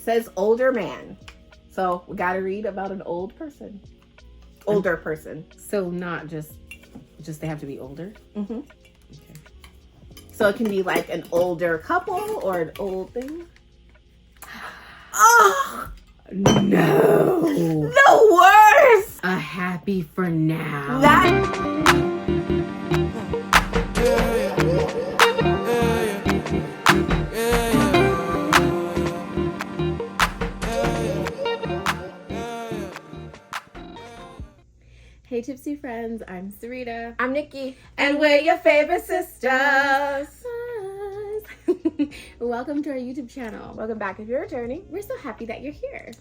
says older man. So we got to read about an older person. So not just they have to be older? Mm-hmm. Okay. So it can be like an older couple or an old thing. Oh! No! The worst! A happy for now. Hey Tipsy friends, I'm Syretta. I'm Nikki. And we're your favorite sisters. Welcome to our YouTube channel. Welcome back if you're returning. We're so happy that you're here.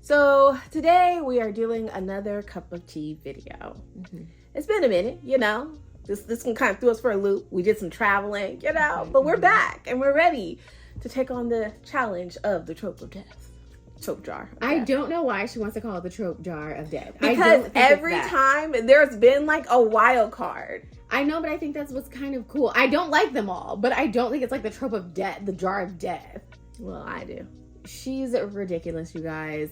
So today we are doing another cup of tea video. Mm-hmm. It's been a minute, you know. This one kind of threw us for a loop. We did some traveling, you know, but we're back and we're ready to take on the challenge of the trope of death. Trope jar. I don't know why she wants to call it the trope jar of death. Because every time there's been like a wild card. I know, but I think that's what's kind of cool. I don't like them all, but I don't think it's like the trope of death, the jar of death. Well, I do. She's ridiculous, you guys.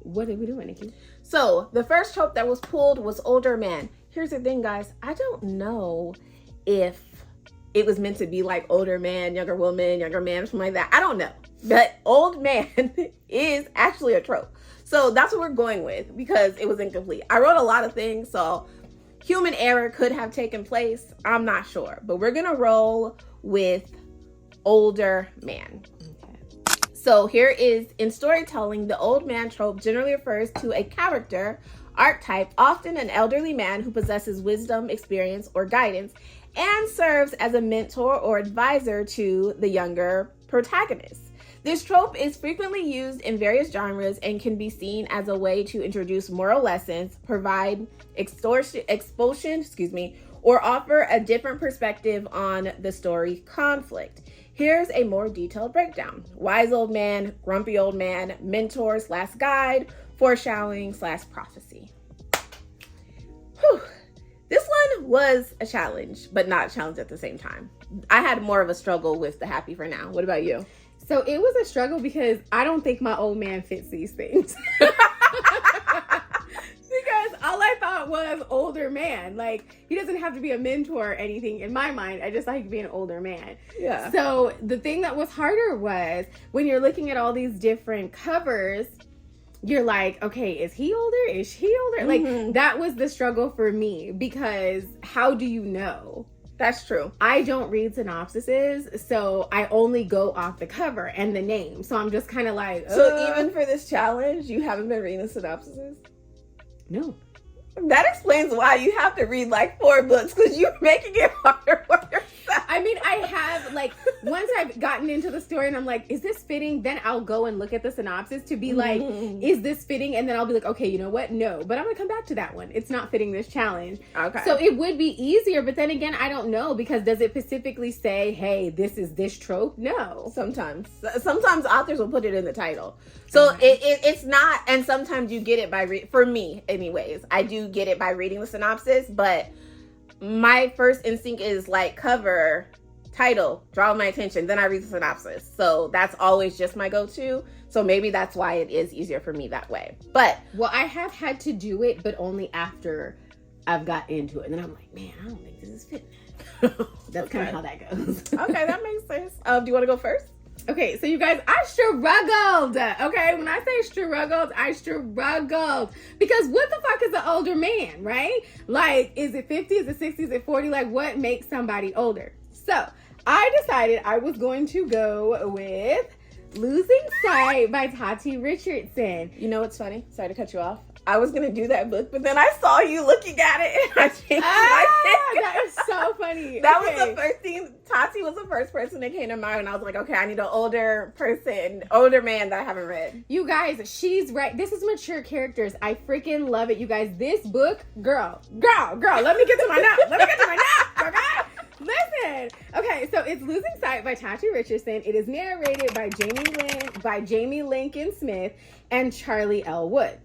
What did we do, Nikki? So the first trope that was pulled was older man. Here's the thing, guys. I don't know if it was meant to be like older man, younger woman, younger man, or something like that. I don't know. But old man is actually a trope. So that's what we're going with because it was incomplete. I wrote a lot of things, so human error could have taken place. I'm not sure. But we're going to roll with older man. Okay. So here is, in storytelling, the old man trope generally refers to a character, archetype, often an elderly man who possesses wisdom, experience, or guidance, and serves as a mentor or advisor to the younger protagonist. This trope is frequently used in various genres and can be seen as a way to introduce moral lessons, provide expulsion, or offer a different perspective on the story conflict. Here's a more detailed breakdown. Wise old man, grumpy old man, mentor / guide, foreshadowing / prophecy. Whew. This one was a challenge, but not a challenge at the same time. I had more of a struggle with the happy for now. What about you? So it was a struggle because I don't think my old man fits these things. Because all I thought was older man. Like, he doesn't have to be a mentor or anything in my mind. I just like to be an older man. Yeah. So the thing that was harder was when you're looking at all these different covers, you're like, okay, is he older? Is she older? Mm-hmm. Like, that was the struggle for me because how do you know? That's true. I don't read synopsises, so I only go off the cover and the name. So I'm just kind of like, So even for this challenge, you haven't been reading the synopsises? No. That explains why you have to read like 4 books, because you're making it harder for yourself. I mean, I have, like, once I've gotten into the story and I'm like, is this fitting? Then I'll go and look at the synopsis to be like, is this fitting? And then I'll be like, okay, you know what? No. But I'm going to come back to that one. It's not fitting this challenge. Okay. So it would be easier, but then again, I don't know, because does it specifically say, hey, this is this trope? No. Sometimes authors will put it in the title. So it's not, and sometimes you get it by, for me anyways, I do get it by reading the synopsis, but my first instinct is like cover, title, draw my attention, then I read the synopsis. So that's always just my go-to. So maybe that's why it is easier for me that way. But well, I have had to do it, but only after I've got into it. And then I'm like, man, I don't think this is fitting. That's kind of how that goes. Okay, that makes sense. Do you want to go first? Okay, so you guys, I struggled. Okay, when I say struggled, I struggled. Because what the fuck is an older man, right? Like, is it 50? Is it 60? Is it 40? Like, what makes somebody older? So, I decided I was going to go with Losing Sight by Tati Richardson. You know what's funny? Sorry to cut you off. I was going to do that book, but then I saw you looking at it and I changed my pick. That is so funny. That was the first thing. Tati was the first person that came to mind, and I was like, okay, I need an older man that I haven't read. You guys, she's right. This is mature characters. I freaking love it, you guys. This book, girl, let me get to my notes. Okay? Listen. Okay, so it's Losing Sight by Tati Richardson. It is narrated by Jamie Lincoln Smith and Charlie L. Wood.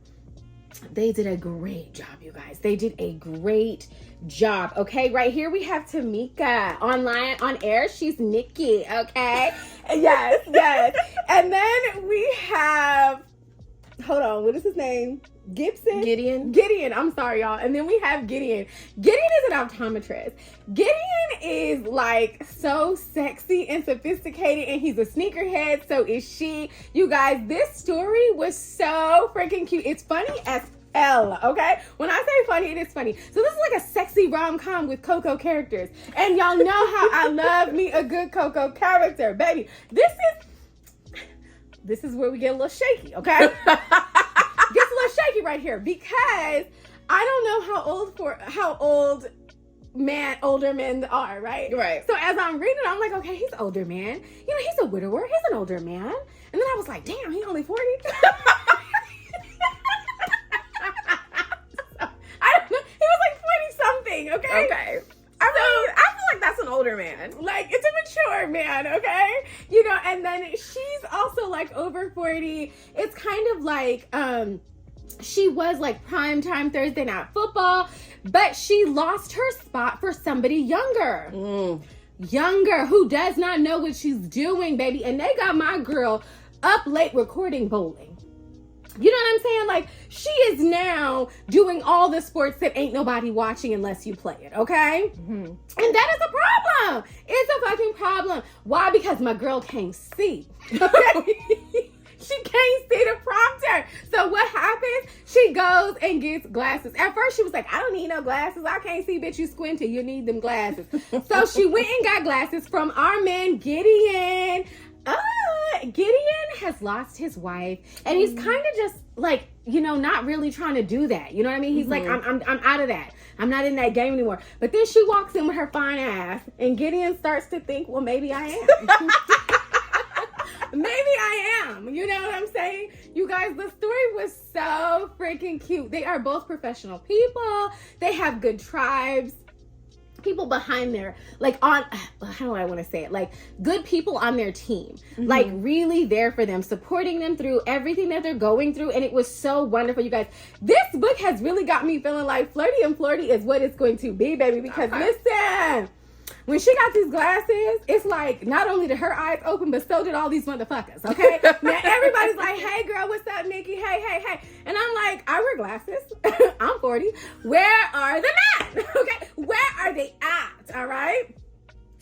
They did a great job, you guys. They did a great job. Okay, right here we have Tamika online on air. She's Nikki. Okay, yes. And then we have, hold on, what is his name? Gideon. I'm sorry, y'all. And then we have Gideon. Gideon is an optometrist. Gideon is like so sexy and sophisticated, and he's a sneakerhead. So is she. You guys, this story was so freaking cute. It's funny as hell, okay? When I say funny, it is funny. So this is like a sexy rom-com with Coco characters. And y'all know how I love me a good Coco character, baby. This is where we get a little shaky, okay? Gets a little shaky right here because I don't know how old older men are, right? Right. So as I'm reading, I'm like, okay, he's an older man. You know, he's a widower. He's an older man. And then I was like, damn, he only 40. I don't know. He was like 40 something. Okay. Okay. I feel like that's an older man. Like, it's a mature man, okay? You know, and then she's also like over 40. It's kind of like, she was like primetime Thursday Night Football, but she lost her spot for somebody younger. Younger, who does not know what she's doing, baby. And they got my girl up late recording bowling. You know what I'm saying? Like, she is now doing all the sports that ain't nobody watching unless you play it, okay? And that is a problem. It's a fucking problem. Why? Because my girl can't see. Okay? She can't see the prompter. So what happens? She goes and gets glasses. At first, she was like, I don't need no glasses. I can't see, bitch. You squinty. You need them glasses. So she went and got glasses from our man, Gideon. Gideon has lost his wife, and he's kind of just like, you know, not really trying to do that. You know what I mean? He's like, I'm out of that. I'm not in that game anymore. But then she walks in with her fine ass, and Gideon starts to think, well, maybe I am. Maybe I am. You know what I'm saying? You guys, the story was so freaking cute. They are both professional people. They have good tribes. People behind their, like, on, how do I want to say it? Like, good people on their team. Like, really there for them, supporting them through everything that they're going through. And it was so wonderful, you guys. This book has really got me feeling like Flirty and Flirty is what it's going to be, baby. Because listen, when she got these glasses, it's like, not only did her eyes open, but so did all these motherfuckers, okay? Now, everybody's like, hey, girl, what's up, Nikki? Hey. And I'm like, I wear glasses. I'm 40. Where are the men? Okay? Where are they at? All right?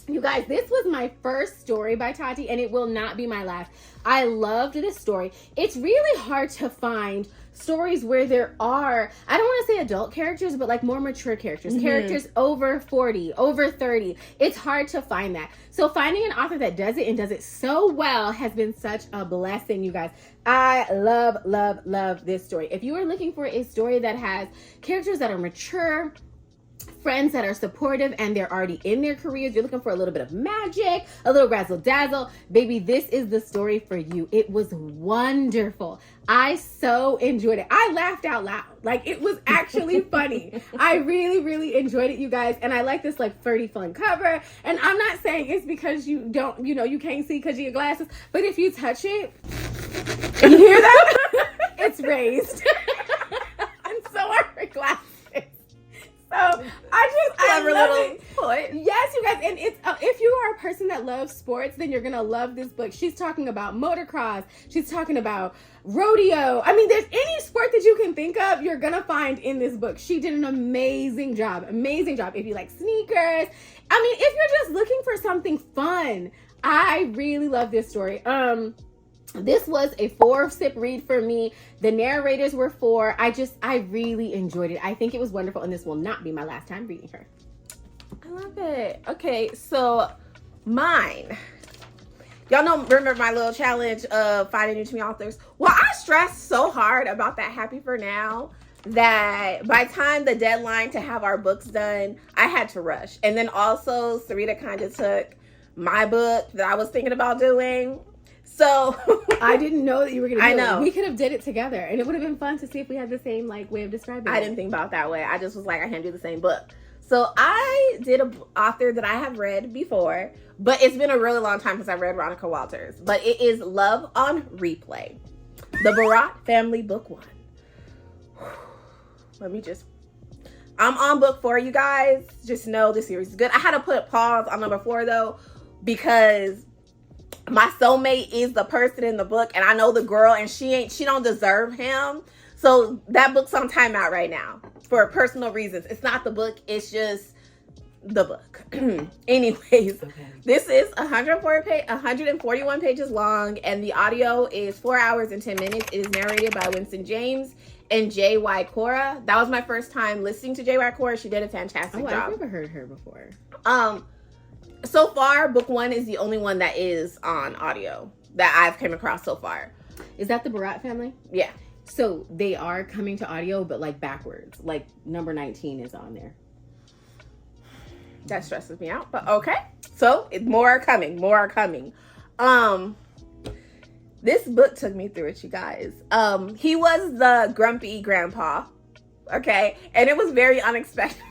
You guys, this was my first story by Tati, and it will not be my last. I loved this story. It's really hard to find stories where there are, I don't want to say adult characters, but like more mature characters, characters over 40, over 30. It's hard to find that. So finding an author that does it and does it so well has been such a blessing, you guys. I love this story. If you are looking for a story that has characters that are mature, friends that are supportive, and they're already in their careers, you're looking for a little bit of magic, a little razzle dazzle, baby, this is the story for you. It was wonderful. I so enjoyed it. I laughed out loud. Like, it was actually funny. I really enjoyed it, you guys. And I like this like flirty fun cover. And I'm not saying it's because you don't, you know, you can't see because of your glasses, but if you touch it, you hear that? It's raised. And so are her glasses. So I love it. Point. Yes, you guys, and it's if you are a person that loves sports, then you're gonna love this book. She's talking about motocross. She's talking about rodeo. I mean, there's any sport that you can think of, you're gonna find in this book. She did an amazing job. Amazing job. If you like sneakers, I mean, if you're just looking for something fun, I really love this story. This was a 4-sip read for me. The narrators were 4. I really enjoyed it. I think it was wonderful, and this will not be my last time reading her. I love it. Okay, so mine. Y'all know, remember my little challenge of finding new to me authors? Well, I stressed so hard about that Happy for Now that by the time the deadline to have our books done, I had to rush. And then also, Syretta kind of took my book that I was thinking about doing. So I didn't know that you were going to do I know. it. We could have did it together, and it would have been fun to see if we had the same like way of describing it. I didn't think about it that way. I just was like, I can't do the same book. So I did an author that I have read before, but it's been a really long time since I read Veronica Walters. But it is Love on Replay, the Berotte family, book 1. I'm on book 4, you guys. Just know the series is good. I had to put pause on number 4 though, because my soulmate is the person in the book, and I know the girl, and she don't deserve him. So that book's on timeout right now for personal reasons. It's not the book, it's just the book. Anyways, okay. This is 141 pages long, and the audio is 4 hours and 10 minutes. It is narrated by Winston James and J.Y. Cora. That was my first time listening to J.Y. Cora. She did a fantastic job. I've never heard her before. So far, book 1 is the only one that is on audio that I've came across so far. Is that the Berotte family? Yeah. So they are coming to audio, but like backwards. Like number 19 is on there. That stresses me out, but okay. So more are coming. This book took me through it, you guys. He was the grumpy grandpa, okay? And it was very unexpected.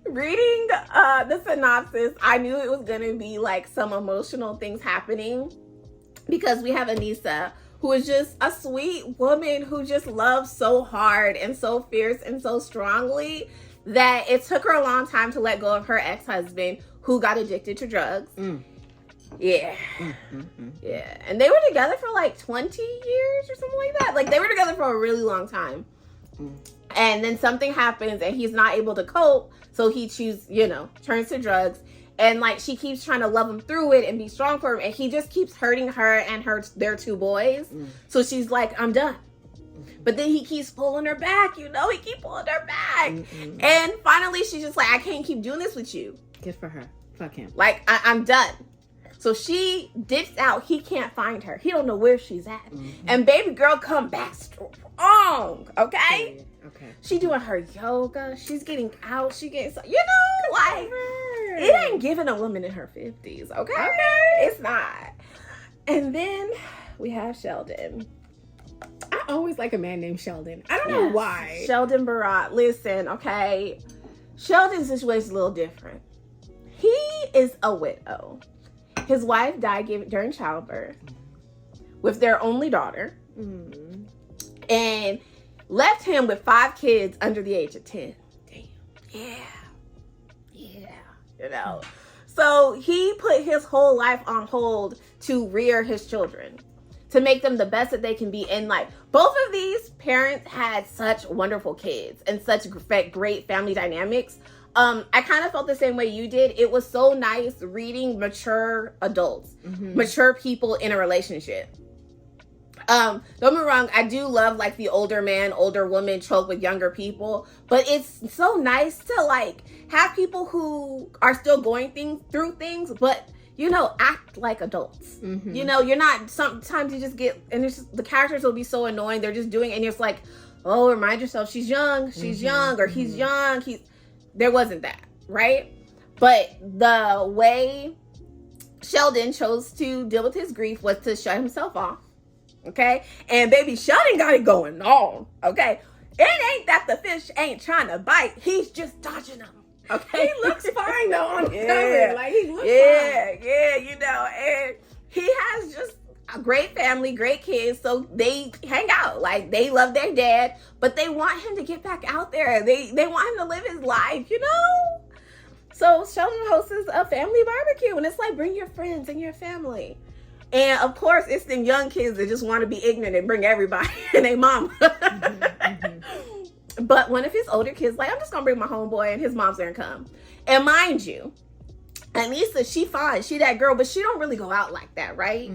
Reading the synopsis, I knew it was going to be like some emotional things happening, because we have Anissa, who is just a sweet woman who just loves so hard and so fierce and so strongly that it took her a long time to let go of her ex-husband, who got addicted to drugs. Yeah. Yeah. And they were together for like 20 years or something like that. Like, they were together for a really long time. And then something happens and he's not able to cope. So he turns to drugs. And like, she keeps trying to love him through it and be strong for him. And he just keeps hurting her and their 2 boys. So she's like, I'm done. But then he keeps pulling her back, he keeps pulling her back. And finally, she's just like, I can't keep doing this with you. Good for her. Fuck him. Like, I'm done. So she dips out. He can't find her. He don't know where she's at. And baby girl come back strong, okay? Okay. She doing her yoga. She's getting out. She getting, like, it ain't giving a woman in her 50s, okay? It's not. And then we have Sheldon. I always like a man named Sheldon. I don't know why. Sheldon Berotte. Listen, okay. Sheldon's situation is a little different. He is a widow. His wife died during childbirth with their only daughter. And left him with 5 kids under the age of 10. Damn. Yeah. So he put his whole life on hold to rear his children, to make them the best that they can be. And like, both of these parents had such wonderful kids and such great family dynamics. I kind of felt the same way you did. It was so nice reading mature adults, mature people in a relationship. Don't get me wrong, I do love like the older man, older woman trope with younger people, but it's so nice to like have people who are still going through things, but act like adults. You're not, sometimes you just get, and it's just, the characters will be so annoying. They're just doing, and it's like, oh, remind yourself she's young, or he's young. There wasn't that, right? But the way Sheldon chose to deal with his grief was to shut himself off, okay? And baby, Sheldon got it going on, okay? It ain't that the fish ain't trying to bite. He's just dodging them. Okay, he looks fine though on cover. Like, he looks fine. And he has just a great family, great kids, so they hang out. Like, they love their dad, but they want him to get back out there. They want him to live his life, So Sheldon hosts a family barbecue, and it's like, bring your friends and your family. And of course, it's them young kids that just want to be ignorant and bring everybody and their mom. But one of his older kids, like, I'm just going to bring my homeboy, and his mom's going to come. And mind you, Anissa, she fine. She that girl, but she don't really go out like that, right?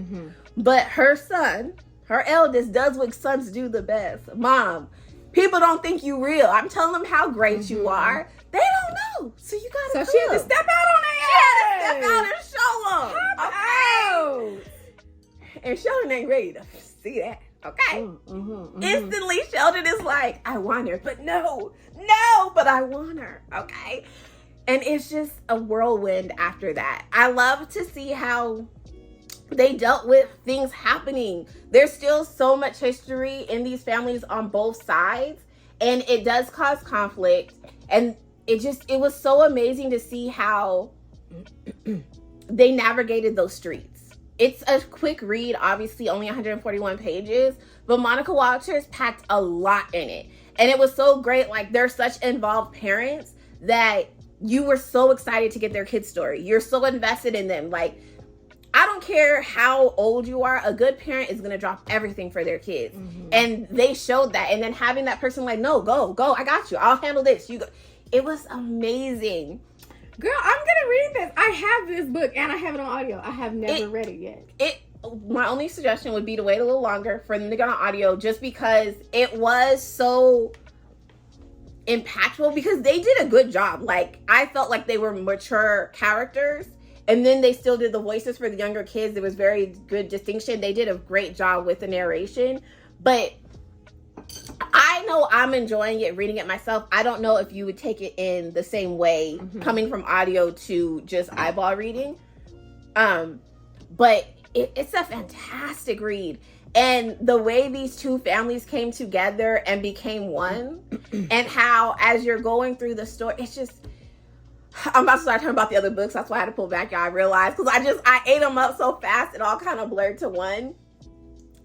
But her son, her eldest, does what sons do the best. Mom, people don't think you real. I'm telling them how great you are. They don't know. So you got to So she had to step out on their ass. She had to step out and show them. Okay? And Sheldon ain't ready to see that. Okay. Instantly, Sheldon is like, I want her, but no, but I want her. Okay. And it's just a whirlwind after that. I love to see how they dealt with things happening. There's still so much history in these families on both sides, and it does cause conflict. And it was so amazing to see how they navigated those streets. it's a quick read, obviously only 141 pages, but Monica Walters packed a lot in it. And it was so great. Like, they're such involved parents that you were so excited to get their kid's story. You're so invested in them. Like, I don't care how old you are, a good parent is going to drop everything for their kids. Mm-hmm. And they showed that. And then having that person like, no, go, I got you. I'll handle this. You go. It was amazing. Girl, I'm going to read this. I have this book and I have it on audio. I have never read it yet. My only suggestion would be to wait a little longer for them to get on audio, just because it was so impactful, because they did a good job. Like, I felt like they were mature characters, and then they still did the voices for the younger kids. There was very good distinction. They did a great job with the narration, but I know I'm enjoying it, reading it myself. I don't know if you would take it in the same way, coming from audio to just eyeball reading. But it's a fantastic read. And the way these two families came together and became one, and how as you're going through the story, it's just, I'm about to start talking about the other books. That's why I had to pull back, y'all. I realized, because I ate them up so fast, it all kind of blurred to one.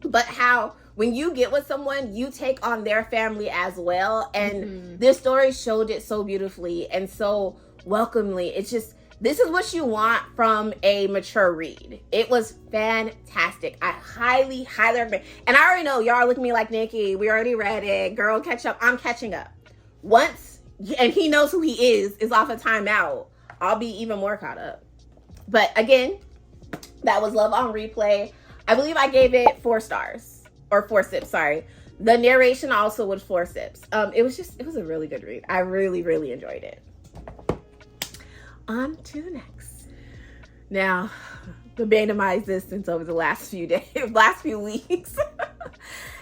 But how when you get with someone, you take on their family as well. And this story showed it so beautifully and so welcomely. It's just, this is what you want from a mature read. It was fantastic. I highly, highly recommend. And I already know y'all are looking at me like, Nikki, we already read it. Girl, catch up. I'm catching up. Once, and he knows who he is off a timeout, I'll be even more caught up. But again, that was Love on Replay. I believe I gave it 4 stars. Or 4 sips, sorry. The narration also was 4 sips. It was a really good read. I really, really enjoyed it. On to the next. Now, the bane of my existence over the last few weeks.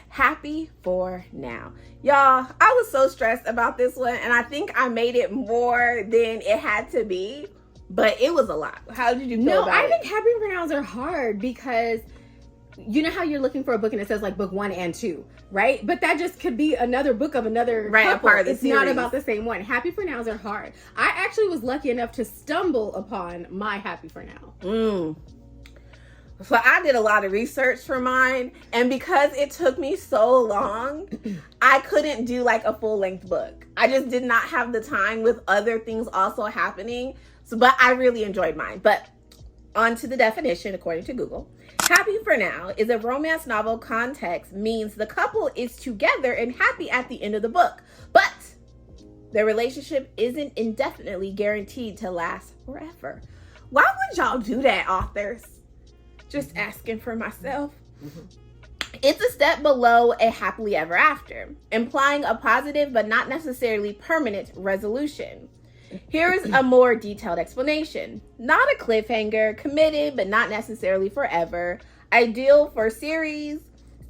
Happy for Now. Y'all, I was so stressed about this one, and I think I made it more than it had to be, but it was a lot. How did you feel about it? No, I think Happy for Nows are hard, because you know how you're looking for a book and it says like book 1 and 2, right? But that just could be another book of another couple. Part of the it's series. Not about the same one. Happy for Nows are hard. I actually was lucky enough to stumble upon my Happy for Now. So I did a lot of research for mine, and because it took me so long, I couldn't do like a full-length book. I just did not have the time with other things also happening. But I really enjoyed mine. But on to the definition, according to Google. Happy for Now is a romance novel. Context means the couple is together and happy at the end of the book, but their relationship isn't indefinitely guaranteed to last forever. Why would y'all do that, authors? Just asking for myself. It's a step below a happily ever after, implying a positive but not necessarily permanent resolution. Here is a more detailed explanation. Not a cliffhanger, committed but not necessarily forever, ideal for series,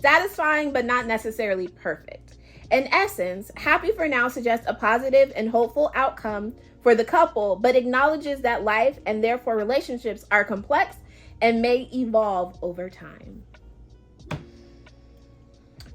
satisfying but not necessarily perfect. In essence, Happy for Now suggests a positive and hopeful outcome for the couple, but acknowledges that life and therefore relationships are complex and may evolve over time.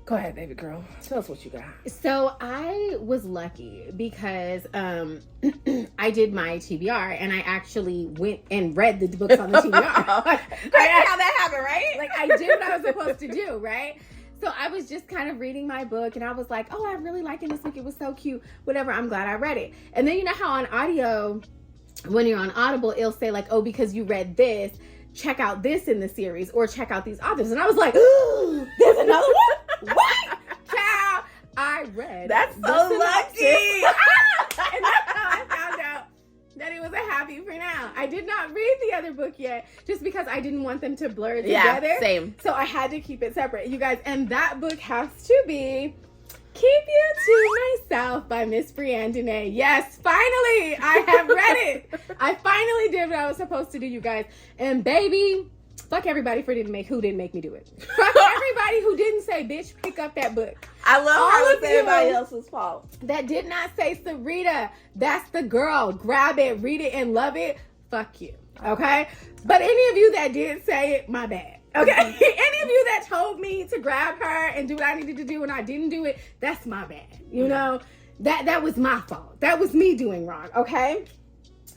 Go ahead, baby girl. Tell us what you got. So I was lucky because I did my TBR, and I actually went and read the books on the TBR. Crazy how that happened, right? Like, I did what I was supposed to do, right? So I was just kind of reading my book, and I was like, oh, I'm really liking this book. It was so cute. Whatever. I'm glad I read it. And then you know how on audio, when you're on Audible, it'll say like, oh, because you read this, check out this in the series, or check out these authors. And I was like, ooh, there's another one? What? Child, I read. That's so lucky. And that's how I found out that it was a Happy for Now. I did not read the other book yet, just because I didn't want them to blur together. Yeah, same. So I had to keep it separate, you guys. And that book has to be Keep You to Myself by Miss BriAnn Danae. Yes, finally, I have read it. I finally did what I was supposed to do, you guys. And baby, fuck everybody who didn't make me do it. Fuck everybody who didn't say, bitch, pick up that book. I love how it's everybody else's fault. That did not say, Syretta, that's the girl. Grab it, read it, and love it. Fuck you. Okay? But any of you that did say it, my bad. Okay? Any of you that told me to grab her and do what I needed to do and I didn't do it, that's my bad. You know? That was my fault. That was me doing wrong. Okay?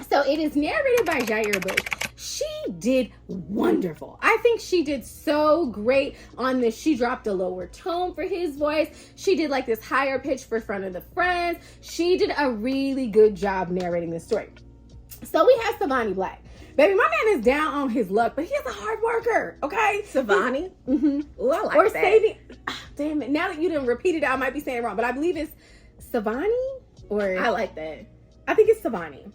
So it is narrated by Jair Bush. She did wonderful. I think she did so great on this. She dropped a lower tone for his voice. She did like this higher pitch for front of the friends. She did a really good job narrating this story. So we have Savani Black. Baby, my man is down on his luck, but he is a hard worker, okay? Savani? Mm-hmm. Ooh, I like or that. Sadie. Damn it. Now that you didn't repeat it, I might be saying it wrong, but I believe it's Savani or... I like that. I think it's Savani.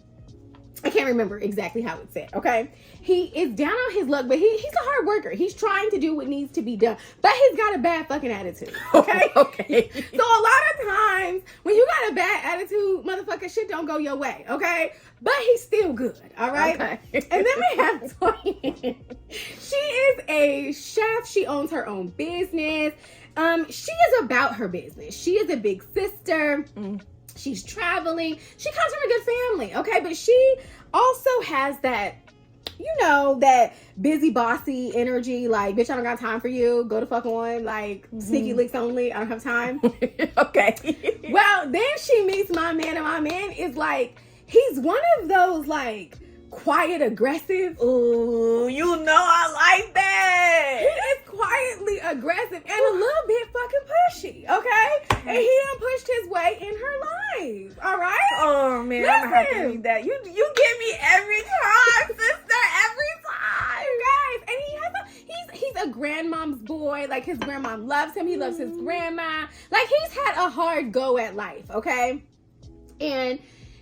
I can't remember exactly how it's said, okay? He is down on his luck, but he's a hard worker. He's trying to do what needs to be done, but he's got a bad fucking attitude, okay? Okay. So a lot of times, when you got a bad attitude, motherfucker, shit don't go your way, okay? But he's still good, all right? Okay. And then we have Toyin. She is a chef. She owns her own business. She is about her business. She is a big sister. She's traveling. She comes from a good family, okay? But she also has that, you know, that busy, bossy energy. Like, bitch, I don't got time for you. Go to fuck on. Like, sneaky licks only. I don't have time. Okay. Well, then she meets my man, and my man is like, he's one of those, like, quiet aggressive. Ooh, you know I like that. He is quietly aggressive and a little bit fucking pushy, okay? And he done pushed his way in her life, all right? Oh man, I'm gonna have to read that. You get me every time, sister, every time. Guys, and he has he's a grandmom's boy. Like, his grandmom loves him. He loves his grandma. Like, he's had a hard go at life, okay? And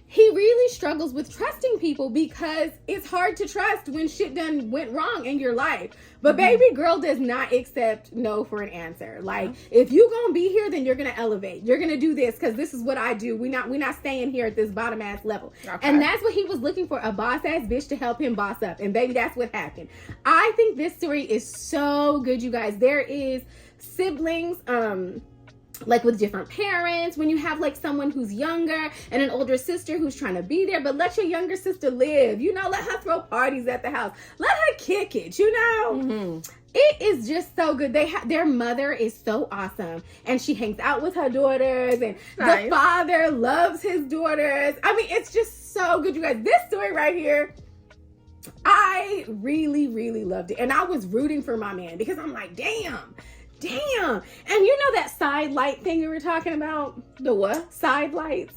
he really struggles with trusting people because it's hard to trust when shit done went wrong in your life. But baby girl does not accept no for an answer. Like, if you gonna be here, then you're gonna elevate. You're gonna do this because this is what I do. We're not staying here at this bottom ass level. Okay. And that's what he was looking for, a boss ass bitch to help him boss up. And baby, that's what happened. I think this story is so good, you guys. There is siblings, like with different parents, when you have like someone who's younger and an older sister who's trying to be there, but let your younger sister live, you know, let her throw parties at the house, let her kick it, you know. It is just so good. Their mother is so awesome, and she hangs out with her daughters, and the father loves his daughters. I mean, it's just so good, you guys. This story right here, I really, really loved it, and I was rooting for my man because I'm like, damn. And you know that side light thing you were talking about? The what? Side lights.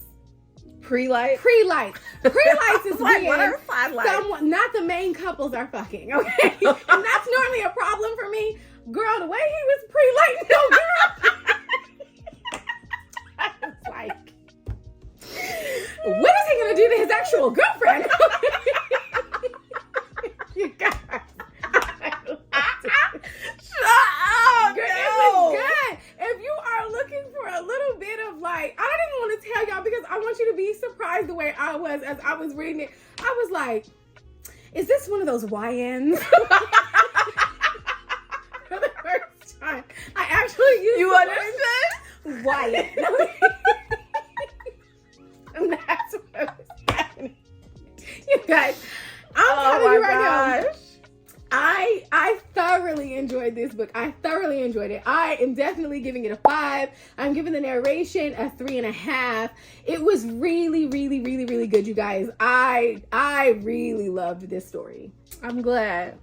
Pre-lights? Pre-lights. Pre-lights is like, when what are side lights? someone, not the main couples, are fucking, okay? And that's normally a problem for me. Girl, the way he was pre-lighting, no, girl. I was like, what is he going to do to his actual girlfriend? You guys. Girl, it was good. If you are looking for a little bit of like, I don't even want to tell y'all because I want you to be surprised the way I was as I was reading it. I was like, is this one of those YNs? For the first time, I actually used You the understood? YN. And that's what was happening. You guys, I'm telling you right now. I thoroughly enjoyed this book. I thoroughly enjoyed it. I am definitely giving it a 5. I'm giving the narration a 3.5. It was really, really, really, really good, you guys. I really loved this story. I'm glad.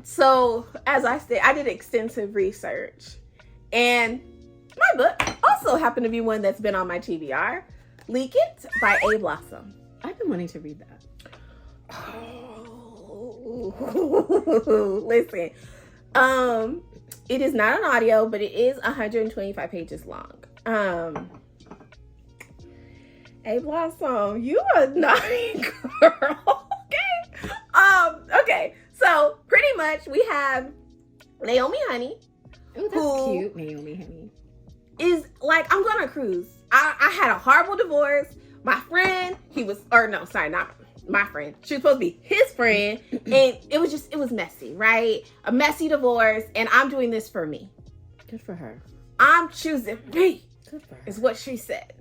So as I said, I did extensive research, and my book also happened to be one that's been on my TBR. Leak It by A Blossom. I've been wanting to read that. Listen, it is not an audio, but it is 125 pages long. A Blossom, you are naughty girl. Okay, so pretty much we have Naomi Honey. Oh, that's cute, Naomi Honey. Is like, I'm going on a cruise. I had a horrible divorce. My friend, she was supposed to be his friend, and it was messy, right? A messy divorce, and I'm doing this for me. Good for her. I'm choosing me. Good for her. Is what she said.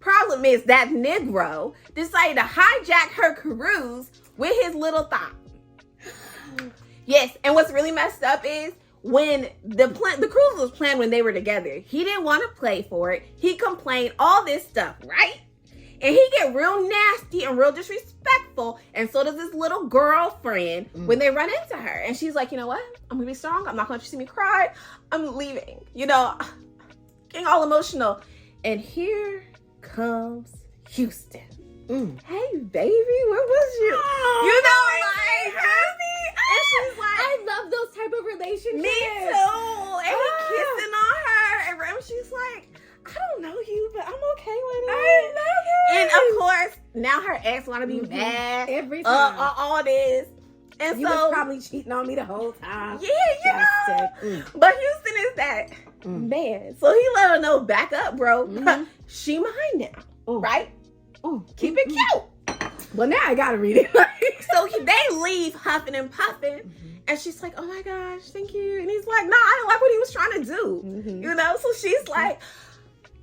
Problem is that Negro decided to hijack her cruise with his little thought. Yes, and what's really messed up is when the cruise was planned when they were together, he didn't want to play for it. He complained all this stuff, right? And he get real nasty and real disrespectful. And so does his little girlfriend when they run into her. And she's like, you know what? I'm going to be strong. I'm not going to let you see me cry. I'm leaving. You know, getting all emotional. And here comes Houston. Hey, baby, where was you? Oh, you know, like, and she's like, I love those type of relationships. me too. And he kissing on her. And she's like, I don't know you, but I'm okay with it. I love it. And of course, now her ex want to be mad. Every time. All this. And you so, was probably cheating on me the whole time. Yeah, you know. But Houston is that man. So he let her know, back up, bro. She mine now. Right? Keep it cute. Well, now I gotta read it. So they leave huffing and puffing. And she's like, oh my gosh, thank you. And he's like, nah, I didn't like what he was trying to do. You know? So she's like,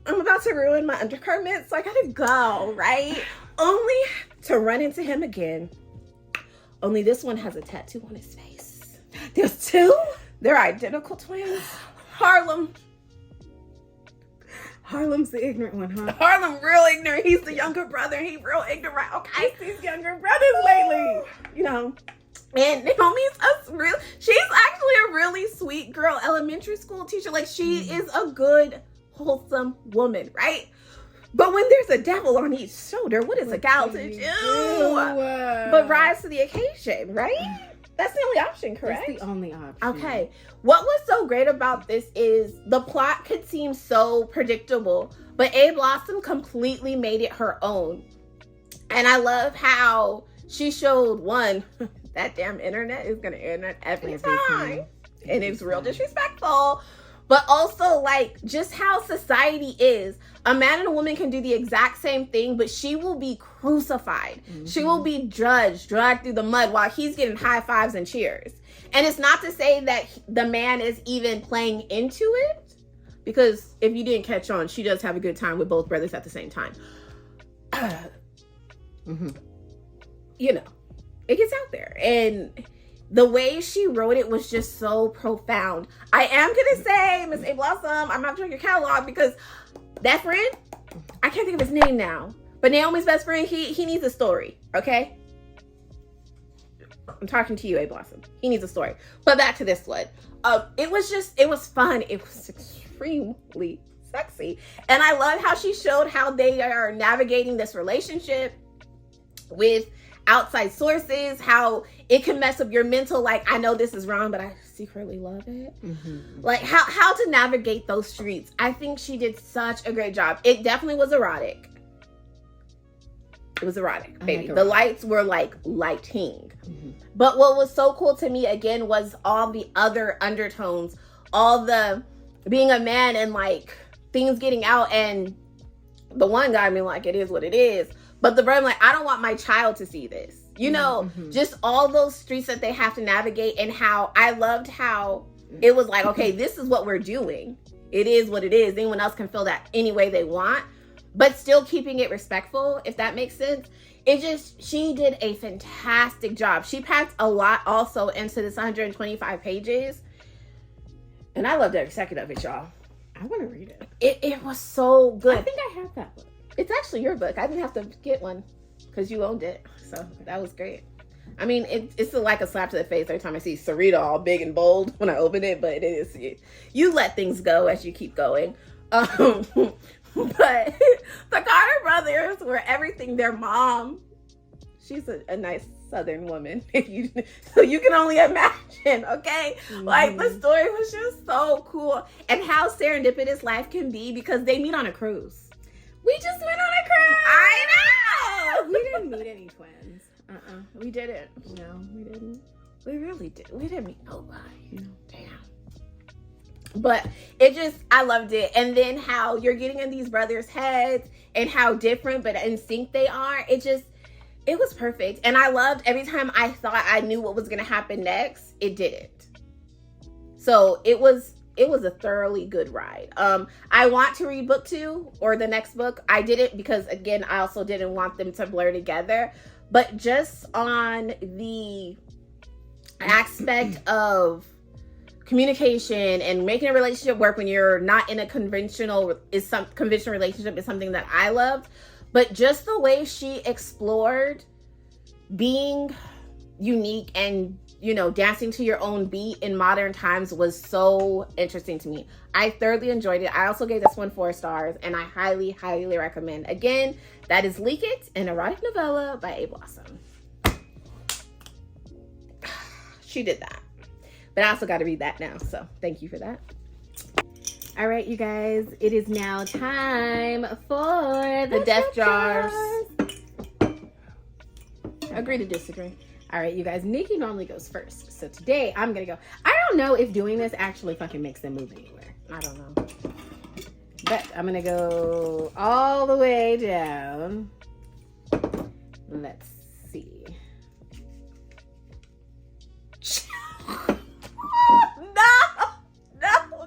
I'm about to ruin my undergarments, so I gotta go, right? Only to run into him again. Only this one has a tattoo on his face. There's two? They're identical twins. Harlem's the ignorant one, huh? Harlem real ignorant. He's the younger brother. He real ignorant. Okay. These younger brothers lately. You know. And Naomi's she's actually a really sweet girl, elementary school teacher. Like, she is a good, wholesome woman, right? But when there's a devil on each shoulder, what is a gal to do? But rise to the occasion, right? That's the only option, correct? That's the only option. Okay. What was so great about this is the plot could seem so predictable, but A Blossom completely made it her own. And I love how she showed, one, that damn internet is going to internet every time. And it's real disrespectful. But also, like, just how society is. A man and a woman can do the exact same thing, but she will be crucified. She will be dragged through the mud while he's getting high fives and cheers. And it's not to say that the man is even playing into it, because if you didn't catch on, she does have a good time with both brothers at the same time. You know, it gets out there. And the way she wrote it was just so profound. I am gonna say, Miss A Blossom, I'm not doing your catalog, because that friend, I can't think of his name now, but Naomi's best friend, he needs a story, okay? I'm talking to you, A Blossom. He needs a story. But back to this one. It was fun. It was extremely sexy. And I love how she showed how they are navigating this relationship with outside sources, how it can mess up your mental, like, I know this is wrong, but I secretly love it. Like, how to navigate those streets. I think she did such a great job. It definitely was erotic. It was erotic, baby. The lights were like lighting. But what was so cool to me, again, was all the other undertones, all the being a man and, like, things getting out. And the one guy, I mean, like, it is what it is. But the brother, like, I don't want my child to see this. You know, just all those streets that they have to navigate, and how I loved how it was like, okay, this is what we're doing. It is what it is. Anyone else can feel that any way they want, but still keeping it respectful, if that makes sense. She did a fantastic job. She packed a lot also into this 125 pages. And I loved every second of it, y'all. I want to read it. It was so good. I think I have that book. It's actually your book. I didn't have to get one because you owned it. So that was great. I mean, it's like a slap to the face every time I see Syretta all big and bold when I open it, but it is, you let things go as you keep going. But the Carter brothers were everything. Their mom, she's a nice Southern woman. So you can only imagine, okay? Like, the story was just so cool. And how serendipitous life can be, because they meet on a cruise. We just went on a cruise. I know. We didn't meet any twins. We didn't. No, we didn't. We really did. We didn't meet nobody. No. Damn. But I loved it. And then how you're getting in these brothers' heads and how different but in sync they are. It was perfect. And I loved every time I thought I knew what was going to happen next, it didn't. So it was a thoroughly good ride. I want to read book 2 or the next book. I didn't because, again, I also didn't want them to blur together. But just on the aspect of communication and making a relationship work when you're not in a conventional relationship is something that I loved. But just the way she explored being unique and, you know, dancing to your own beat in modern times was so interesting to me. I thoroughly enjoyed it. I also gave this one 4 stars, and I highly, highly recommend. Again, that is Leak It, an erotic novella by A. Blossom. She did that. But I also got to read that now, so thank you for that. All right, you guys, it is now time for The Death Jars. Agree to disagree. All right, you guys, Nikki normally goes first. So today I'm going to go. I don't know if doing this actually fucking makes them move anywhere. I don't know. But I'm going to go all the way down. Let's see.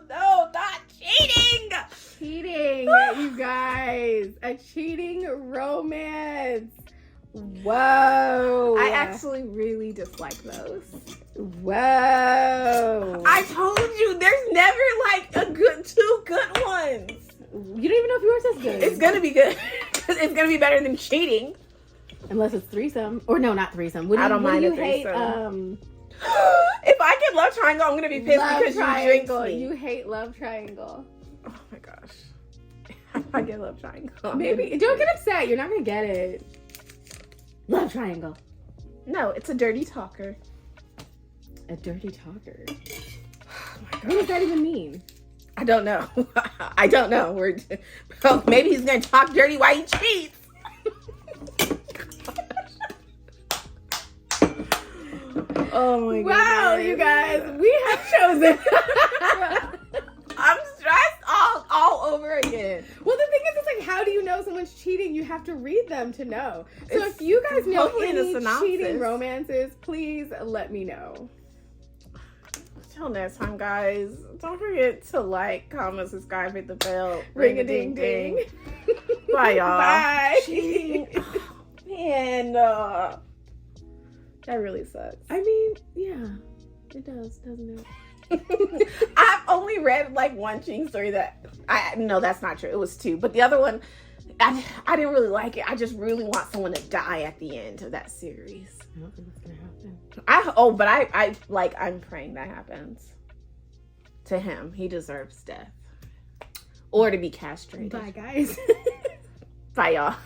No, not cheating. Cheating, you guys. A cheating romance. Whoa. I actually really dislike those. Whoa. I told you, there's never like two good ones. You don't even know if yours is good. It's gonna be good. It's gonna be better than cheating. Unless it's threesome. Or no, not threesome. I don't mind a threesome. If I get love triangle, I'm gonna be pissed because triangle. you jinxed me. You hate love triangle. Oh my gosh. If I get love triangle, Maybe. Don't get upset. You're not gonna get it. Love triangle. No, it's a dirty talker. A dirty talker. Oh my What does that even mean? I don't know. I don't know. Maybe he's gonna talk dirty while he cheats. Oh my god. Wow, you guys, we have chosen. I'm stressed all over again. Well, the thing is, it's like, how do you know someone's cheating? You have to read them to know. So It's if you guys know hopefully in the any synopsis. cheating romances, please let me know. Till next time, guys. Don't forget to like, comment, subscribe, hit the bell. Ring a ding ding. Bye, y'all. Bye. Cheating. Man, that really sucks. I mean, yeah, it does, doesn't it? I've only read like one cheating story that no, that's not true. It was 2, but the other one, I didn't really like it. I just really want someone to die at the end of that series. I don't think it's gonna happen. I'm praying that happens to him. He deserves death or to be castrated. Bye, guys. Bye, y'all.